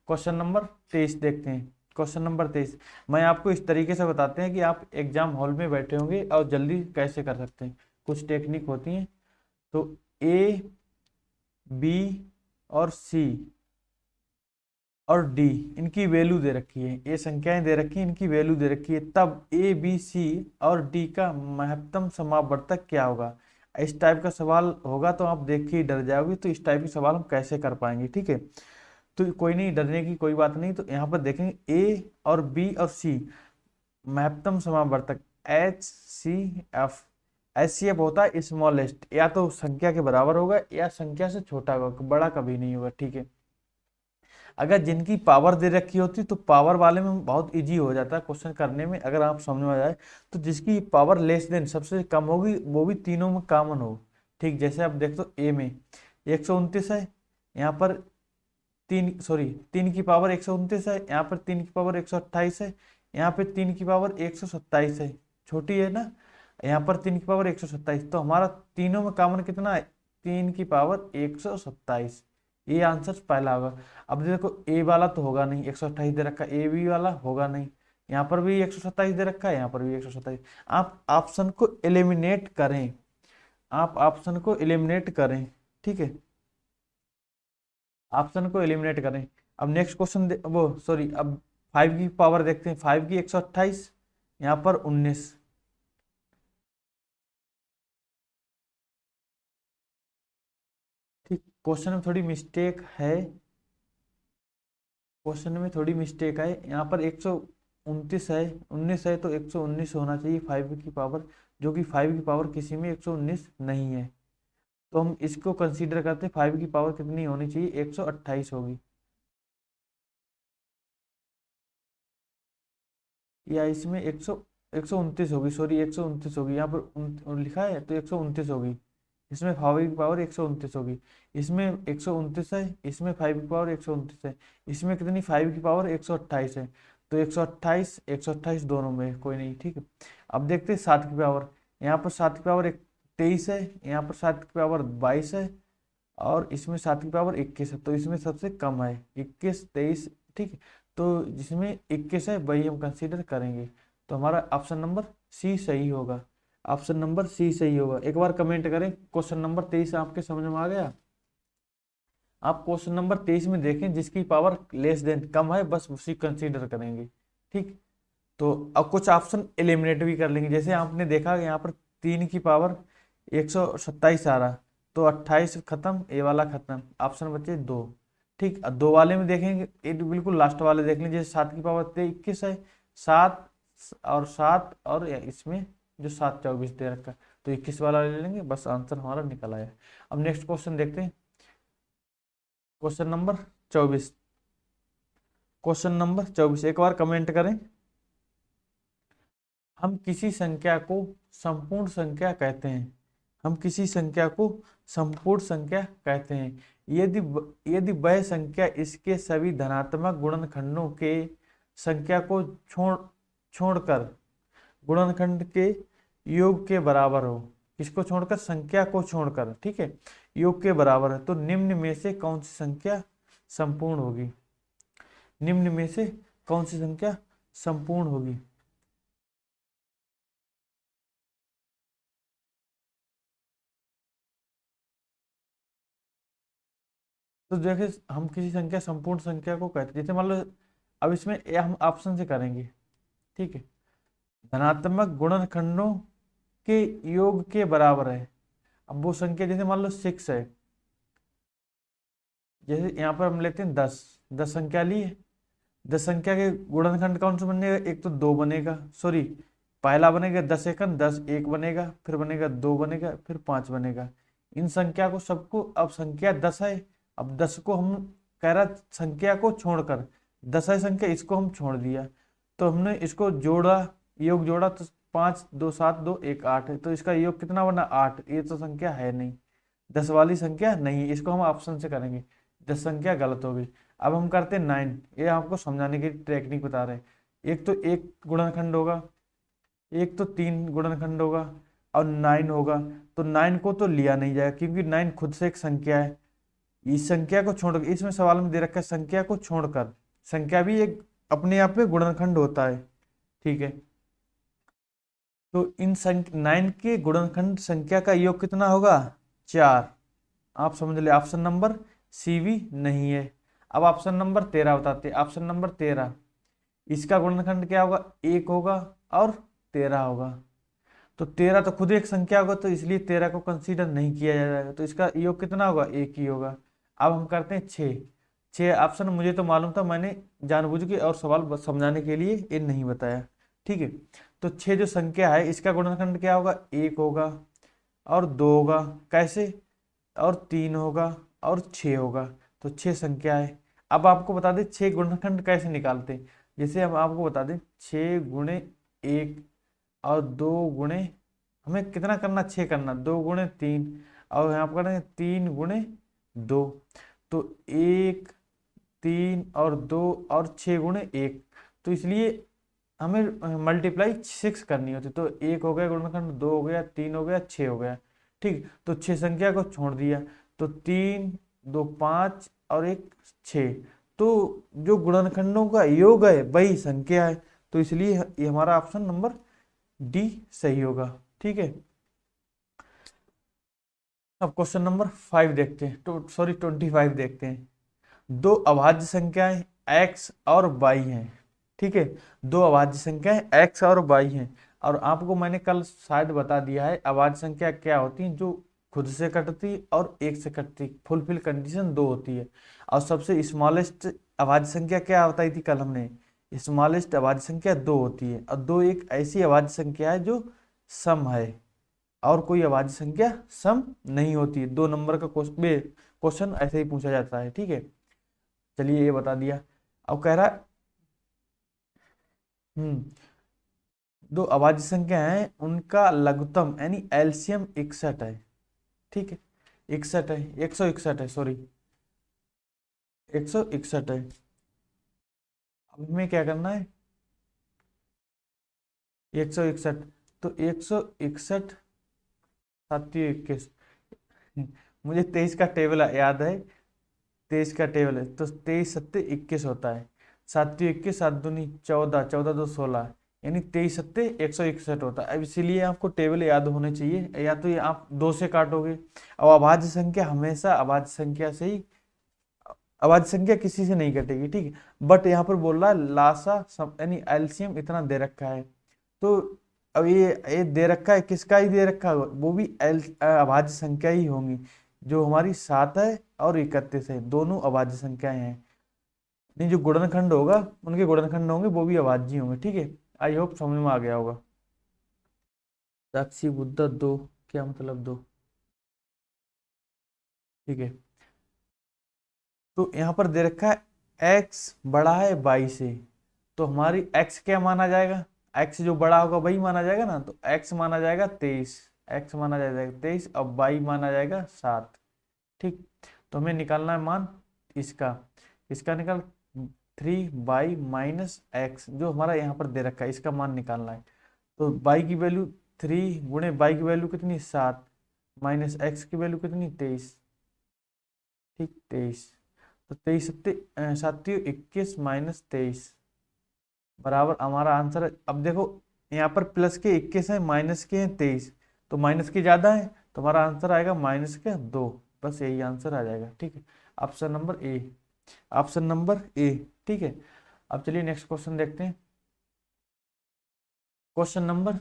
Question number 23 देखते हैं। Question number 23 मैं आपको इस तरीके से बताते हैं कि आप एग्जाम हॉल में बैठे होंगे और जल्दी कैसे कर सकते हैं। कुछ टेक्निक होती हैं। तो ए, बी और सी और डी इनकी वैल्यू दे रखी है, ये संख्याएं दे रखी हैं, इनकी वैल्यू दे रखी है, तब ए बी सी और डी का महत्तम समावर्तक क्या होगा। इस टाइप का सवाल होगा तो आप देख के ही डर जाओगे। तो इस टाइप के सवाल हम कैसे कर पाएंगे, ठीक है। तो कोई नहीं, डरने की कोई बात नहीं। तो यहाँ पर देखेंगे ए और बी और सी महत्तम समावर्तक H C F. H C F होता है स्मॉलेस्ट, या तो संख्या के बराबर होगा या संख्या से छोटा होगा, बड़ा कभी नहीं होगा, ठीक है। अगर जिनकी पावर दे रखी होती तो पावर वाले में बहुत इजी हो जाता है क्वेश्चन करने में, अगर आप समझ में आ जाए। तो जिसकी पावर लेस देन सबसे कम होगी वो भी तीनों में कॉमन हो, ठीक। जैसे आप देख तो ए में 129 है, यहाँ पर तीन की पावर 129 है, यहाँ पर 3 की पावर 128 है, यहाँ पे 3 की पावर 127 है, छोटी है ना। यहाँ पर 3 की पावर 127, तो हमारा तीनों में कॉमन कितना है, 3 की पावर 127। ये आंसर पहला होगा। अब देखो ए वाला तो होगा नहीं, 128 दे रखा है, ए बी वाला होगा नहीं, यहाँ पर भी 127 दे रखा है, यहाँ पर भी 127। आप ऑप्शन को एलिमिनेट करें, आप ऑप्शन को एलिमिनेट करें, ठीक है। ऑप्शन को एलिमिनेट करें। अब नेक्स्ट क्वेश्चन वो सॉरी, अब 5 की पावर देखते हैं। 5 की 128, यहाँ पर 19। ठीक, क्वेश्चन में थोड़ी मिस्टेक है, क्वेश्चन में थोड़ी मिस्टेक है। यहाँ पर 129 है, 19 है, तो 119 होना चाहिए 5 की पावर, जो कि 5 की पावर किसी में 119 नहीं है। तो हम इसको कंसीडर करते हैं 5 की पावर कितनी होनी चाहिए, 128 होगी, या इसमें 129 होगी, सॉरी 129 होगी, यहाँ पर लिखा है तो 129 होगी। इसमें 5 की पावर 129 होगी, इसमें 129 है, इसमें 5 की पावर 129 है, इसमें कितनी 5 की पावर 128 है। तो 128 128 दोनों में कोई नहीं, ठीक है। अब देखते हैं 7 की पावर। यहाँ पर 7 की पावर 23 है, यहाँ पर 7 की पावर 22 है, और इसमें 7 की पावर 21 है। तो इसमें सबसे कम है 21 23, ठीक है। तो जिसमें 21 है वही हम कंसीडर करेंगे। तो हमारा ऑप्शन नंबर सी सही होगा, ऑप्शन नंबर सी सही होगा। एक बार कमेंट करें क्वेश्चन नंबर 23 आपके समझ में आ गया। आप क्वेश्चन नंबर 23 में देखें, जिसकी पावर लेस देन कम है बस उसी कंसीडर करेंगे, ठीक। तो अब कुछ ऑप्शन एलिमिनेट भी कर लेंगे। जैसे आपने देखा यहाँ पर 3 की पावर 127 आ रहा, तो 28 खत्म, ए वाला खत्म, ऑप्शन बचे 2, ठीक। अब 2 वाले में देखेंगे, ये बिल्कुल लास्ट वाले देख लीजिए। 7 की पावर 21 है, 7 और 7 और इसमें जो 7 24 दे रखा है, तो 21 वाला ले लेंगे, बस आंसर हमारा निकल आया। अब नेक्स्ट क्वेश्चन देखते हैं, क्वेश्चन नंबर 24। क्वेश्चन नंबर 24 एक बार कमेंट करें। हम किसी संख्या को संपूर्ण संख्या कहते हैं, हम किसी संख्या को संपूर्ण संख्या कहते हैं यदि यदि वह संख्या इसके सभी धनात्मक गुणनखंडों के संख्या को छोड़कर गुणनखंड के योग के बराबर हो। किसको छोड़कर, संख्या को छोड़कर, ठीक है, योग के बराबर है। तो निम्न में से कौन सी संख्या संपूर्ण होगी, निम्न में से कौन सी संख्या संपूर्ण होगी। तो देखिए, हम किसी संख्या संपूर्ण संख्या को कहते हैं, जैसे मान लो, अब इसमें ये हम ऑप्शन से करेंगे, ठीक है। धनात्मक गुणनखंडों के योग के बराबर है। अब वो संख्या जैसे मान लो 6 है, जैसे यहाँ पर हम लेते हैं 10, 10 संख्या ली है। 10 संख्या के गुणनखंड कौन सा बनेगा, एक तो 2 बनेगा, सॉरी पहला बनेगा 10 एकम 10, एक बनेगा, फिर बनेगा 2 बनेगा, फिर 5 बनेगा। इन संख्या को सबको, अब संख्या 10 है, अब 10 को हम कह रहा संख्या को छोड़कर, 10 है संख्या, इसको हम छोड़ दिया, तो हमने इसको जोड़ा, योग जोड़ा, तो 5 2 7 2 1 8 है। तो इसका योग कितना बना 8, ये तो संख्या है नहीं, 10 वाली संख्या नहीं है, इसको हम ऑप्शन से करेंगे, 10 संख्या गलत होगी। अब हम करते हैं 9, ये आपको समझाने की टेक्निक बता रहे हैं। एक तो एक गुणनखंड होगा, एक तो 3 गुणनखंड होगा, और 9 होगा। तो 9 को तो लिया नहीं जाएगा क्योंकि 9 खुद से एक संख्या है, इस संख्या को छोड़कर, इसमें सवाल में दे रखा है संख्या को छोड़कर, संख्या भी एक अपने आप में गुणनखंड होता है, ठीक है। तो इन 9 के गुणनखंड संख्या का योग कितना होगा, 4। आप समझ ले, ऑप्शन नंबर सी भी नहीं है। अब ऑप्शन नंबर 13 बताते हैं। ऑप्शन नंबर 13, इसका गुणनखंड क्या होगा, 1 होगा और 13 होगा। तो 13 तो खुद एक संख्या होगा, तो इसलिए 13 को कंसीडर नहीं किया जाएगा, तो इसका योग कितना होगा, 1 ही होगा। अब हम करते हैं 6। 6 ऑप्शन मुझे तो मालूम था, मैंने जानबूझ के और सवाल समझाने के लिए ये नहीं बताया, ठीक है। तो 6 जो संख्या है इसका गुणनखंड क्या होगा, 1 होगा और 2 होगा, कैसे, और 3 होगा और 6 होगा। तो 6 संख्या है। अब आपको बता दें 6 गुणनखंड कैसे निकालते हैं। जैसे हम आपको बता दें 6 गुणे 1 और 2 गुणे, हमें कितना करना, 6 करना, 2 गुणे 3 और यहाँ पर करेंगे 3 गुणे 2। तो 1 3 और 2 और 6 गुणे 1, तो इसलिए हमें मल्टीप्लाई 6 करनी होती। तो 1 हो गया गुणनखंड, 2 हो गया, 3 हो गया, 6 हो गया, ठीक। तो 6 संख्या को छोड़ दिया, तो 3 2 5 और 1 6। तो जो गुणनखंडों का योग है वही संख्या है, तो इसलिए ये हमारा ऑप्शन नंबर डी सही होगा, ठीक है। अब क्वेश्चन नंबर 5 देखते हैं, तो सॉरी 25 देखते हैं। दो अभाज्य संख्याएं x और y हैं, ठीक है। दो अभाज्य संख्याएं x और y हैं, और आपको मैंने कल शायद बता दिया है अभाज्य संख्या क्या होती है, जो खुद से कटती और एक से कटती, फुलफिल कंडीशन 2 होती है। और सबसे स्मॉलेस्ट अभाज्य संख्या क्या बताई थी कल हमने, स्मॉलेस्ट अभाज्य संख्या 2 होती है। और 2 एक ऐसी अभाज्य संख्या है जो सम है, और कोई अभाज्य संख्या सम नहीं होती है। 2 नंबर का क्वेश्चन ऐसे ही पूछा जाता है, ठीक है। चलिए ये बता दिया। अब कह रहा दो अभाज्य संख्या है, उनका लघुत्तम यानी एलसीएम 61 है, ठीक है। 61 है, 161 है, सॉरी 161 है। अब हमें क्या करना है, 161, तो 161 7 21, मुझे 23 का टेबल याद है, 23 का टेबल है, तो 23 7 21 होता है। 7 21, 7 दूनी 14, 14 2 16, यानी 23 7 161 होता है। अब इसीलिए आपको टेबल याद होने चाहिए, या तो ये आप 2 से काटोगे। अब अभाज्य संख्या हमेशा अभाज्य संख्या से ही, अभाज्य संख्या किसी से नहीं कटेगी, ठीक है। बट यहाँ पर बोल रहा है लासा यानी एलसीएम इतना दे रखा है, तो अब ये दे रखा है, किसका ही दे रखा है, वो भी अभाज्य संख्या ही होंगी। जो हमारी 7 है और 31 है, दोनों अभाज्य संख्याएं हैं। नहीं, जो गुणनखंड होगा उनके गुणनखंड होंगे वो भी अभाज्य होंगे, ठीक है। आई होप समझ में आ गया होगा। साक्षी बुद्ध 2, क्या मतलब 2, ठीक है। तो यहाँ पर दे रखा है x बड़ा है y से, तो हमारी x क्या माना जाएगा, x जो बड़ा होगा वही माना जाएगा ना, तो x माना जाएगा 23, x माना जाएगा 23, अब y माना जाएगा 7, ठीक। तो हमें निकालना है मान इसका, इसका निकाल 3y माइनस एक्स, जो हमारा यहाँ पर दे रखा है इसका मान निकालना है। तो y की वैल्यू 3 गुणे y की वैल्यू कितनी 7, माइनस x की वैल्यू कितनी 23, ठीक 23। तो 23 7 21 माइनस 23 बराबर हमारा आंसर है। अब देखो यहाँ पर प्लस के 21 है, माइनस के हैं 23, तो माइनस के ज्यादा है, तो हमारा आंसर आएगा माइनस के 2, बस यही आंसर आ जाएगा, ठीक है। Option number A, option number A, ठीक है। अब चलिए नेक्स्ट क्वेश्चन देखते हैं। क्वेश्चन नंबर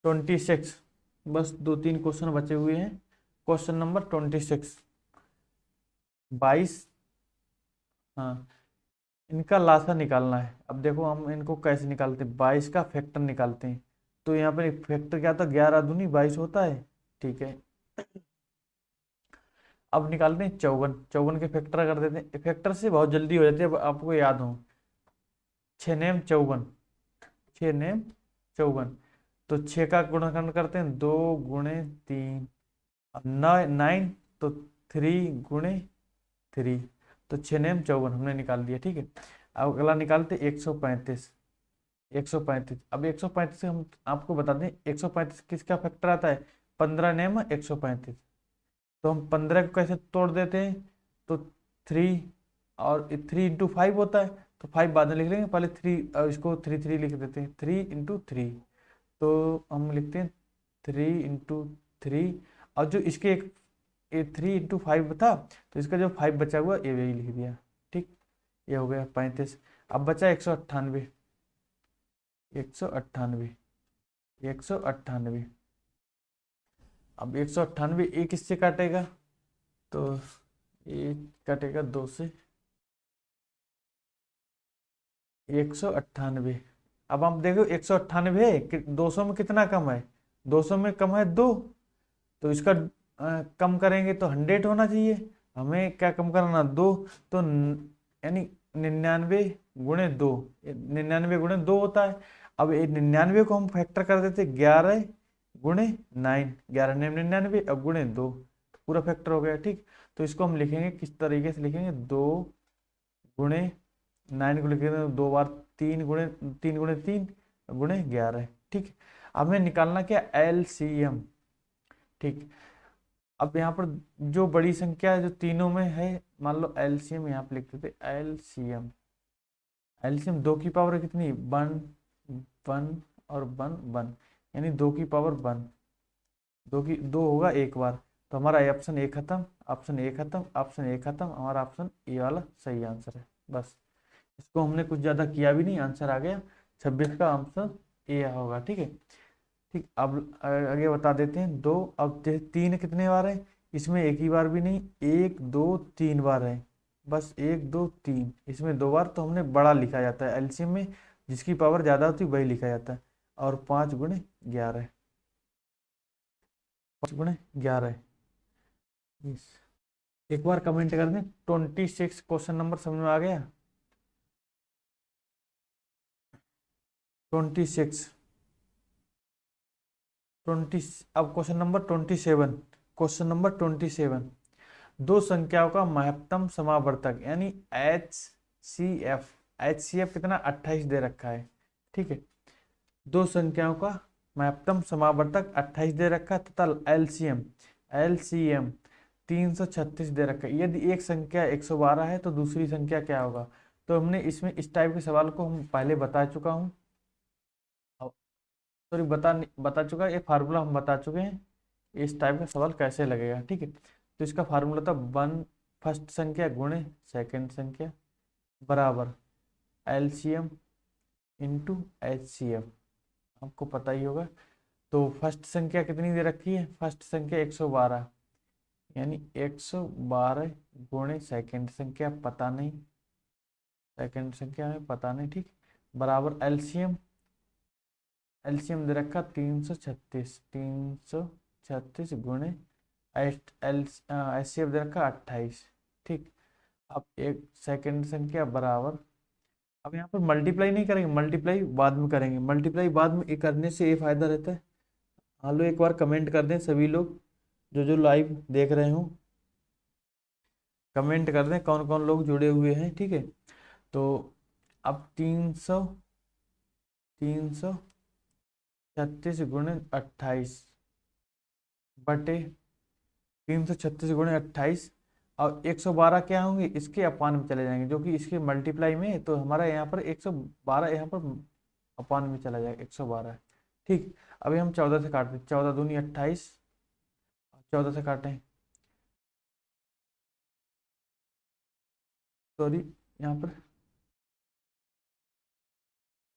26, बस 2-3 क्वेश्चन बचे हुए हैं। क्वेश्चन नंबर 26, 22, हाँ, इनका लासा निकालना है। अब देखो हम इनको कैसे निकालते हैं, 22 का फैक्टर निकालते हैं। तो यहाँ पर एक फैक्टर क्या था, 11 दूनी 22 होता है, ठीक है। अब निकालते हैं 54, 54 के फैक्टर कर देते हैं, फैक्टर से बहुत जल्दी हो जाती है, अब आपको याद हो। 6 नेम 54, 6 नेम 54, तो 6 का गुणनखंड करते हैं 2 गुणे 3, अब 9, तो 3 गुणे 3, तो 6 नेम 54 हमने निकाल दिया, ठीक है। अब अगला निकालते 135, 135। अब 135 से हम आपको बता दें 135 किसका फैक्टर आता है, 15 नेम 135, तो हम 15 को कैसे तोड़ देते हैं, तो 3 और 3 × 5 होता है, तो 5 बाद में लिख लेंगे, पहले 3 इसको 3 लिख देते हैं, 3 × 3, तो हम लिखते हैं 3 × 3, और जो इसके एक 3 × 5 था, तो इसका जो 5 बचा हुआ ये वही लिख दिया। ठीक, ये हो गया 35। अब बचा 198, 198, 198। अब 198 एक किससे काटेगा, तो ये कटेगा 2 से, 198। अब हम देखो 198 है, 200 में कितना कम है, 200 में कम है 2, तो इसका कम करेंगे तो 100 होना चाहिए, हमें क्या कम करना 2, तो यानी 99 × 2, 99 × 2 होता है। अब 99 को हम फैक्टर कर देते 11 × 9, 11 99 अब गुणे 2, तो पूरा फैक्टर हो गया। ठीक, तो इसको हम लिखेंगे किस तरीके से लिखेंगे, 2 × 9 को लिखेंगे 2 बार 3 × 3 गुणे 11। ठीक, अब हमें निकालना क्या, LCM। ठीक, अब यहाँ पर जो बड़ी संख्या है जो तीनों में है, मान लो LCM यहाँ पे लिख देते LCM। LCM 2 की पावर कितनी, 1 1 और 1 1, यानी 2 की पावर 1, 2 होगा एक बार, तो हमारा ऑप्शन ए खत्म, ऑप्शन ए खत्म, ऑप्शन ए खत्म, हमारा ऑप्शन ए वाला सही आंसर है। बस इसको हमने कुछ ज़्यादा किया भी नहीं, आंसर आ गया, 26 का आंसर ए होगा। ठीक है, ठीक, अब आगे बता देते हैं 2। अब 3 कितने बार है, इसमें एक ही बार भी नहीं, 1 2 3 बार है, बस 1 2 3, इसमें 2 बार, तो हमने बड़ा लिखा जाता है एलसीएम में, जिसकी पावर ज़्यादा होती है वही लिखा जाता है। और 5 × 11, 5 × 11। एक बार कमेंट कर दें 26 क्वेश्चन नंबर समझ में आ गया, 26 20। अब क्वेश्चन नंबर 27, क्वेश्चन नंबर 27, दो संख्याओं का महत्तम समावर्तक यानी HCF कितना 28 दे रखा है। ठीक है, दो संख्याओं का महत्तम समावर्तक 28 दे रखा है तथा LCM 336 दे रखा है। यदि एक संख्या 112 है तो दूसरी संख्या क्या होगा। तो हमने इसमें इस टाइप के सवाल को हम पहले बता चुका हूँ, सॉरी बता चुका है, ये फार्मूला हम बता चुके हैं इस टाइप का सवाल कैसे लगेगा। ठीक है, तो इसका फार्मूला था 1 फर्स्ट संख्या गुणे सेकंड संख्या बराबर LCM इंटू HCF, आपको पता ही होगा। तो फर्स्ट संख्या कितनी दे रखी है, फर्स्ट संख्या 112, यानी 112 गुणे सेकंड संख्या पता नहीं, सेकंड संख्या में पता नहीं। ठीक, बराबर LCM दे रखा 336 गुणे HCF दे रखा 28। ठीक, अब एक सेकंड संख्या बराबर, अब यहाँ पर मल्टीप्लाई नहीं करेंगे, मल्टीप्लाई बाद में करेंगे, मल्टीप्लाई बाद में करने से ये फायदा रहता है। हेलो, एक बार कमेंट कर दें सभी लोग जो लाइव देख रहे हो, कमेंट कर दें कौन कौन लोग जुड़े हुए हैं। ठीक है, तो अब 336 गुणे 28 बटे 336 गुणे 28, और 112 क्या होंगे, इसके अपान में चले जाएंगे, जो कि इसके मल्टीप्लाई में, तो हमारा यहाँ पर 112 यहाँ पर अपान में चला जाएगा 112। ठीक, अभी हम 14 से काटते हैं, 14 दूनी 28, 14 से काटें, सॉरी यहाँ पर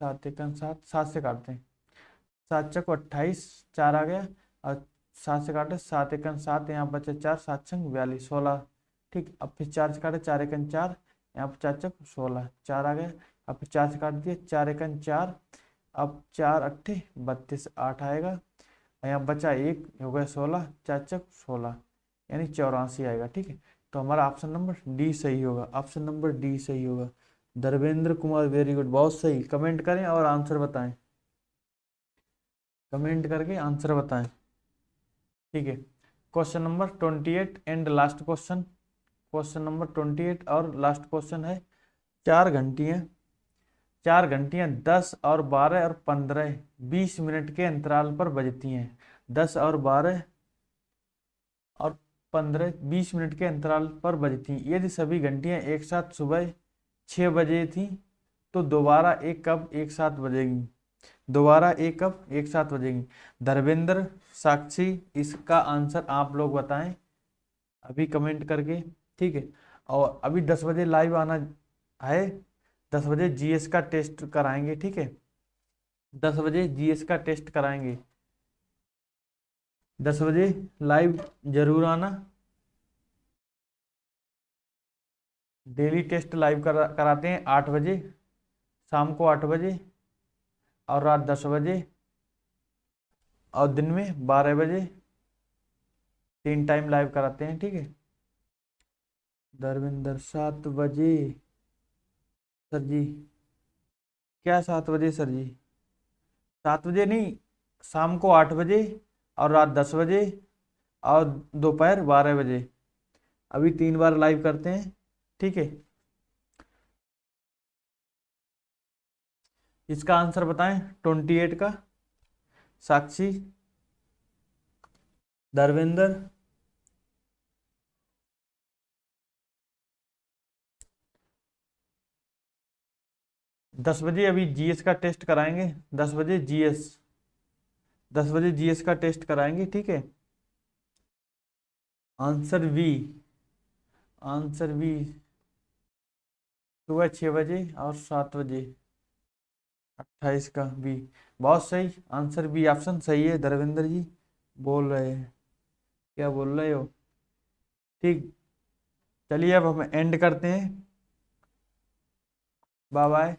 7 एकम 7, 7 से काटते हैं, 7 चक 28, 4 आ गया, और 7 से काटे 7 एकम 7, यहाँ बचे 4, 7 छंग 42, 16। ठीक, अब फिर 4 से काटे 4 एकम 4, यहाँ पर 4 चक 16, 4 आ गया, अब फिर 4 से काट दिए 4 एकम 4, अब 4 अट्ठे 32, 8 आएगा, यहाँ बचा 1 हो गया 16, 4 चक 16, यानी 84 आएगा। ठीक है, तो हमारा ऑप्शन नंबर डी सही होगा, ऑप्शन नंबर डी सही होगा। धर्मेंद्र कुमार वेरी गुड, बहुत सही, कमेंट करें और आंसर बताएं, कमेंट करके आंसर बताएं। ठीक है, question number 28 and last question, question number 28 और लास्ट क्वेश्चन है। 4 घंटियां 10 और 12 और 15 20 मिनट के अंतराल पर बजती हैं। 10 और 12 और 15-20 मिनट के अंतराल पर बजती। यदि सभी घंटियां एक साथ सुबह 6 बजे थी तो दोबारा एक कब एक साथ बजेगी? दोबारा एक कब एक साथ बजेगी? धर्मेंद्र, साक्षी, इसका आंसर आप लोग बताएं अभी कमेंट करके, ठीक है। और अभी 10 बजे लाइव आना है, 10 बजे जीएस का टेस्ट कराएंगे, ठीक है। 10 बजे जीएस का टेस्ट कराएंगे, 10 बजे लाइव जरूर आना। डेली टेस्ट लाइव कराते हैं 8 बजे, शाम को 8 बजे और रात 10 बजे और दिन में 12 बजे, 3 टाइम लाइव कराते हैं, ठीक है। धर्मेंद्र 7 बजे सर जी? क्या 7 बजे सर जी? 7 बजे नहीं, शाम को 8 बजे और रात 10 बजे और दोपहर 12 बजे। अभी 3 बार लाइव करते हैं, ठीक है। इसका आंसर बताएं 28 का। साक्षी, धर्मेंद्र, 10 बजे अभी जीएस का टेस्ट कराएंगे, 10 बजे जीएस, 10 बजे जीएस का टेस्ट कराएंगे, ठीक है। आंसर बी, आंसर बी सुबह 6 बजे और 7 बजे, 28 का बी। बहुत सही, आंसर बी ऑप्शन सही है धर्मेंद्र जी, बोल रहे हैं, क्या बोल रहे हो? ठीक, चलिए अब हम एंड करते हैं, बाय बाय।